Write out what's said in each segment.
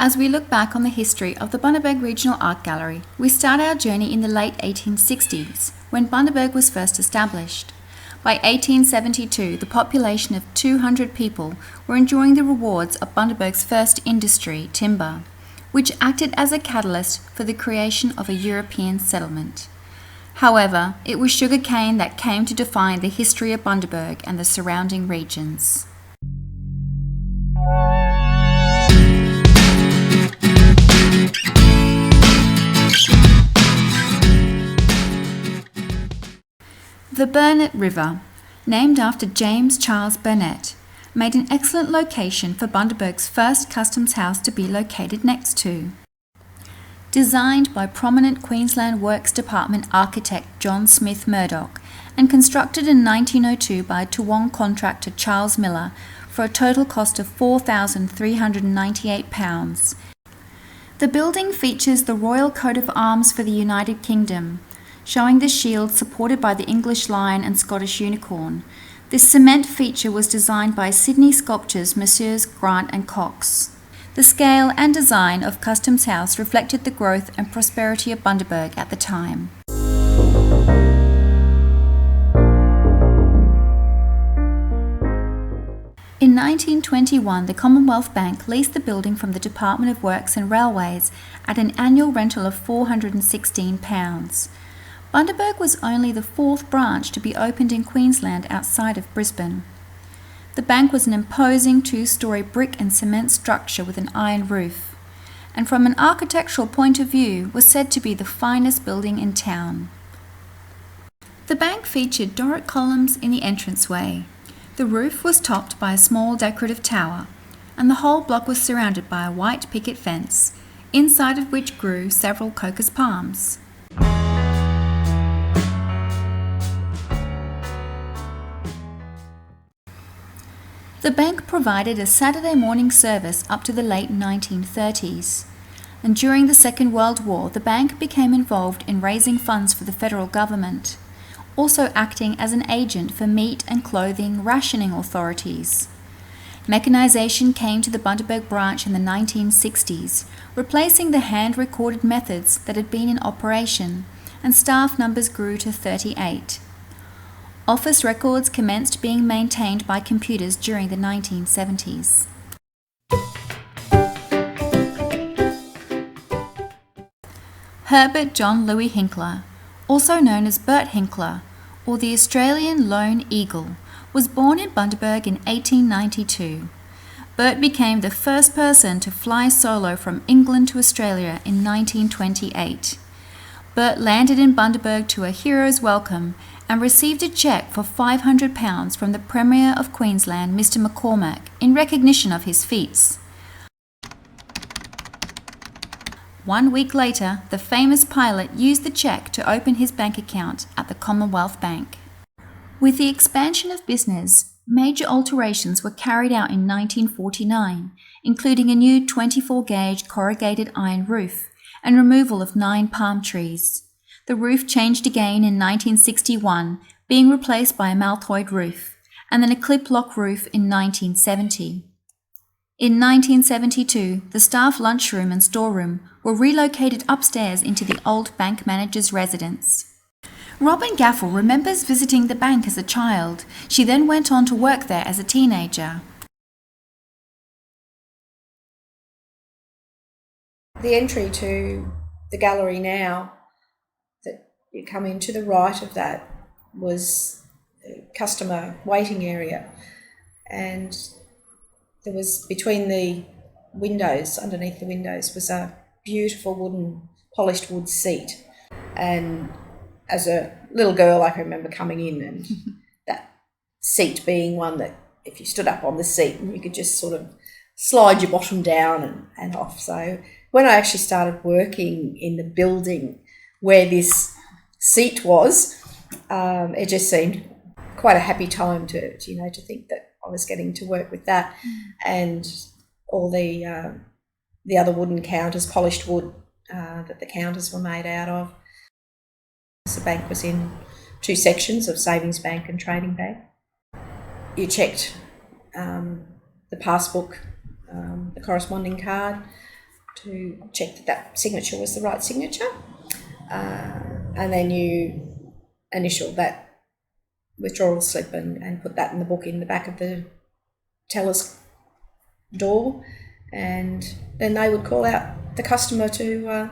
As we look back on the history of the Bundaberg Regional Art Gallery, we start our journey in the late 1860s, when Bundaberg was first established. By 1872, the population of 200 people were enjoying the rewards of Bundaberg's first industry, timber, which acted as a catalyst for the creation of a European settlement. However, it was sugarcane that came to define the history of Bundaberg and the surrounding regions. The Burnett River, named after James Charles Burnett, made an excellent location for Bundaberg's first customs house to be located next to. Designed by prominent Queensland Works Department architect John Smith Murdoch and constructed in 1902 by Toowong contractor Charles Miller for a total cost of £4,398. The building features the Royal Coat of Arms for the United Kingdom, showing the shield supported by the English lion and Scottish unicorn. This cement feature was designed by Sydney sculptors Messrs. Grant and Cox. The scale and design of Customs House reflected the growth and prosperity of Bundaberg at the time. In 1921, the Commonwealth Bank leased the building from the Department of Works and Railways at an annual rental of £416. Bundaberg was only the fourth branch to be opened in Queensland outside of Brisbane. The bank was an imposing two-storey brick and cement structure with an iron roof, and from an architectural point of view was said to be the finest building in town. The bank featured Doric columns in the entranceway. The roof was topped by a small decorative tower, and the whole block was surrounded by a white picket fence, inside of which grew several crocus palms. The bank provided a Saturday morning service up to the late 1930s, and during the Second World War the bank became involved in raising funds for the federal government, also acting as an agent for meat and clothing rationing authorities. Mechanisation came to the Bundaberg branch in the 1960s, replacing the hand-recorded methods that had been in operation, and staff numbers grew to 38. Office records commenced being maintained by computers during the 1970s. Herbert John Louis Hinkler, also known as Bert Hinkler, or the Australian Lone Eagle, was born in Bundaberg in 1892. Bert became the first person to fly solo from England to Australia in 1928. Bert landed in Bundaberg to a hero's welcome and received a cheque for £500 from the Premier of Queensland, Mr. McCormack, in recognition of his feats. 1 week later, the famous pilot used the cheque to open his bank account at the Commonwealth Bank. With the expansion of business, major alterations were carried out in 1949, including a new 24-gauge corrugated iron roof and removal of 9 palm trees. The roof changed again in 1961, being replaced by a malthoid roof, and then a clip-lock roof in 1970. In 1972, the staff lunchroom and storeroom were relocated upstairs into the old bank manager's residence. Robin Gaffel remembers visiting the bank as a child. She then went on to work there as a teenager. The entry to the gallery now, that you come in to the right of that, was the customer waiting area, and there was between the windows, underneath the windows, was a beautiful polished wood seat. And as a little girl, I can remember coming in and that seat being one that if you stood up on the seat, you could just sort of slide your bottom down and off. So when I actually started working in the building where this seat was, it just seemed quite a happy time to think that I was getting to work with that, and all the other wooden counters, polished wood that the counters were made out of. The bank was in 2 sections of savings bank and trading bank. You checked the passbook, the corresponding card, to check that that signature was the right signature, and then you initial that withdrawal slip and put that in the book in the back of the teller's door, and then they would call out the customer to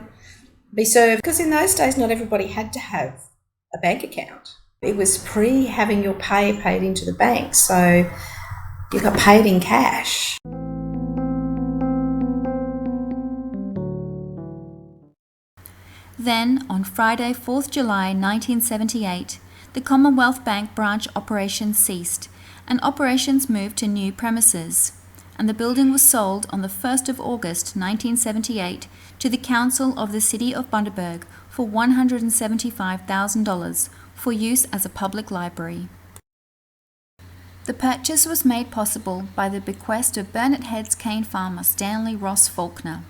be served. Because in those days, not everybody had to have a bank account. It was pre having your pay paid into the bank, so you got paid in cash. Then, on Friday, 4th July 1978, the Commonwealth Bank branch operations ceased and operations moved to new premises, and the building was sold on the 1st of August 1978 to the Council of the City of Bundaberg for $175,000 for use as a public library. The purchase was made possible by the bequest of Burnet Head's cane farmer Stanley Ross Faulkner.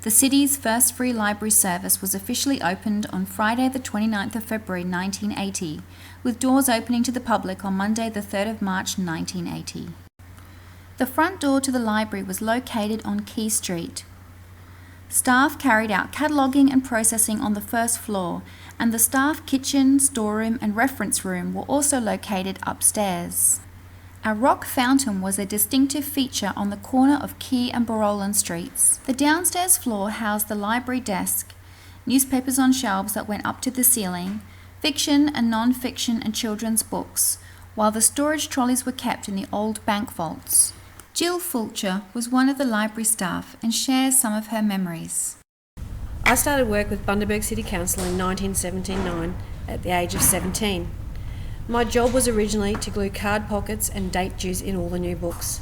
The city's first free library service was officially opened on Friday the 29th of February 1980, with doors opening to the public on Monday the 3rd of March 1980. The front door to the library was located on Key Street. Staff carried out cataloguing and processing on the first floor, and the staff kitchen, storeroom and reference room were also located upstairs. A rock fountain was a distinctive feature on the corner of Key and Barolan Streets. The downstairs floor housed the library desk, newspapers on shelves that went up to the ceiling, fiction and non-fiction and children's books, while the storage trolleys were kept in the old bank vaults. Jill Fulcher was one of the library staff and shares some of her memories. I started work with Bundaberg City Council in 1979 at the age of 17. My job was originally to glue card pockets and date dues in all the new books.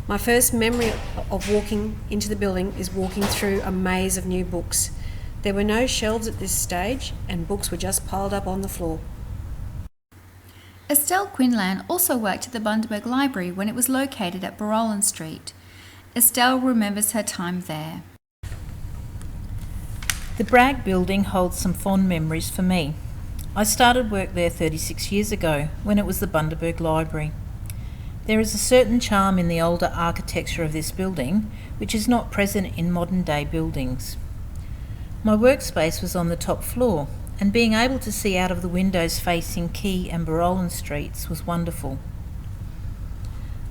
My first memory of walking into the building is walking through a maze of new books. There were no shelves at this stage and books were just piled up on the floor. Estelle Quinlan also worked at the Bundaberg Library when it was located at Barolan Street. Estelle remembers her time there. The Bragg building holds some fond memories for me. I started work there 36 years ago when it was the Bundaberg Library. There is a certain charm in the older architecture of this building which is not present in modern day buildings. My workspace was on the top floor, and being able to see out of the windows facing Key and Barolan Streets was wonderful.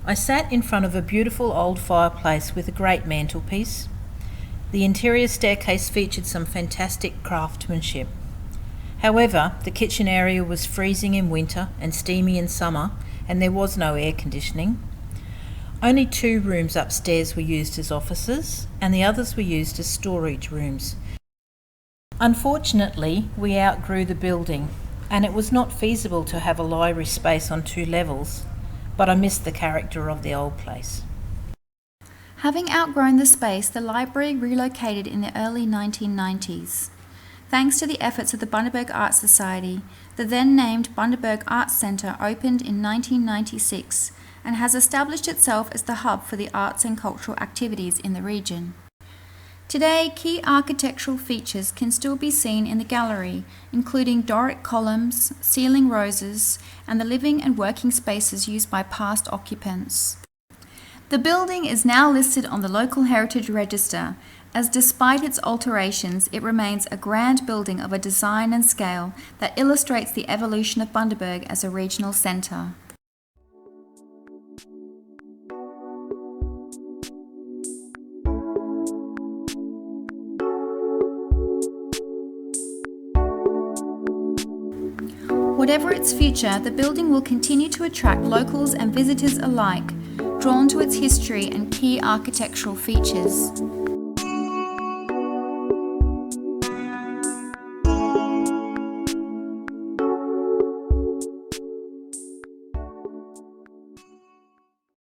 I sat in front of a beautiful old fireplace with a great mantelpiece. The interior staircase featured some fantastic craftsmanship. However, the kitchen area was freezing in winter and steamy in summer, and there was no air conditioning. Only 2 rooms upstairs were used as offices, and the others were used as storage rooms. Unfortunately, we outgrew the building, and it was not feasible to have a library space on 2 levels, but I missed the character of the old place. Having outgrown the space, the library relocated in the early 1990s. Thanks to the efforts of the Bundaberg Art Society, the then named Bundaberg Art Center opened in 1996 and has established itself as the hub for the arts and cultural activities in the region. Today, key architectural features can still be seen in the gallery, including Doric columns, ceiling roses, and the living and working spaces used by past occupants. The building is now listed on the local heritage register, as despite its alterations, it remains a grand building of a design and scale that illustrates the evolution of Bundaberg as a regional centre. Whatever its future, the building will continue to attract locals and visitors alike, drawn to its history and key architectural features.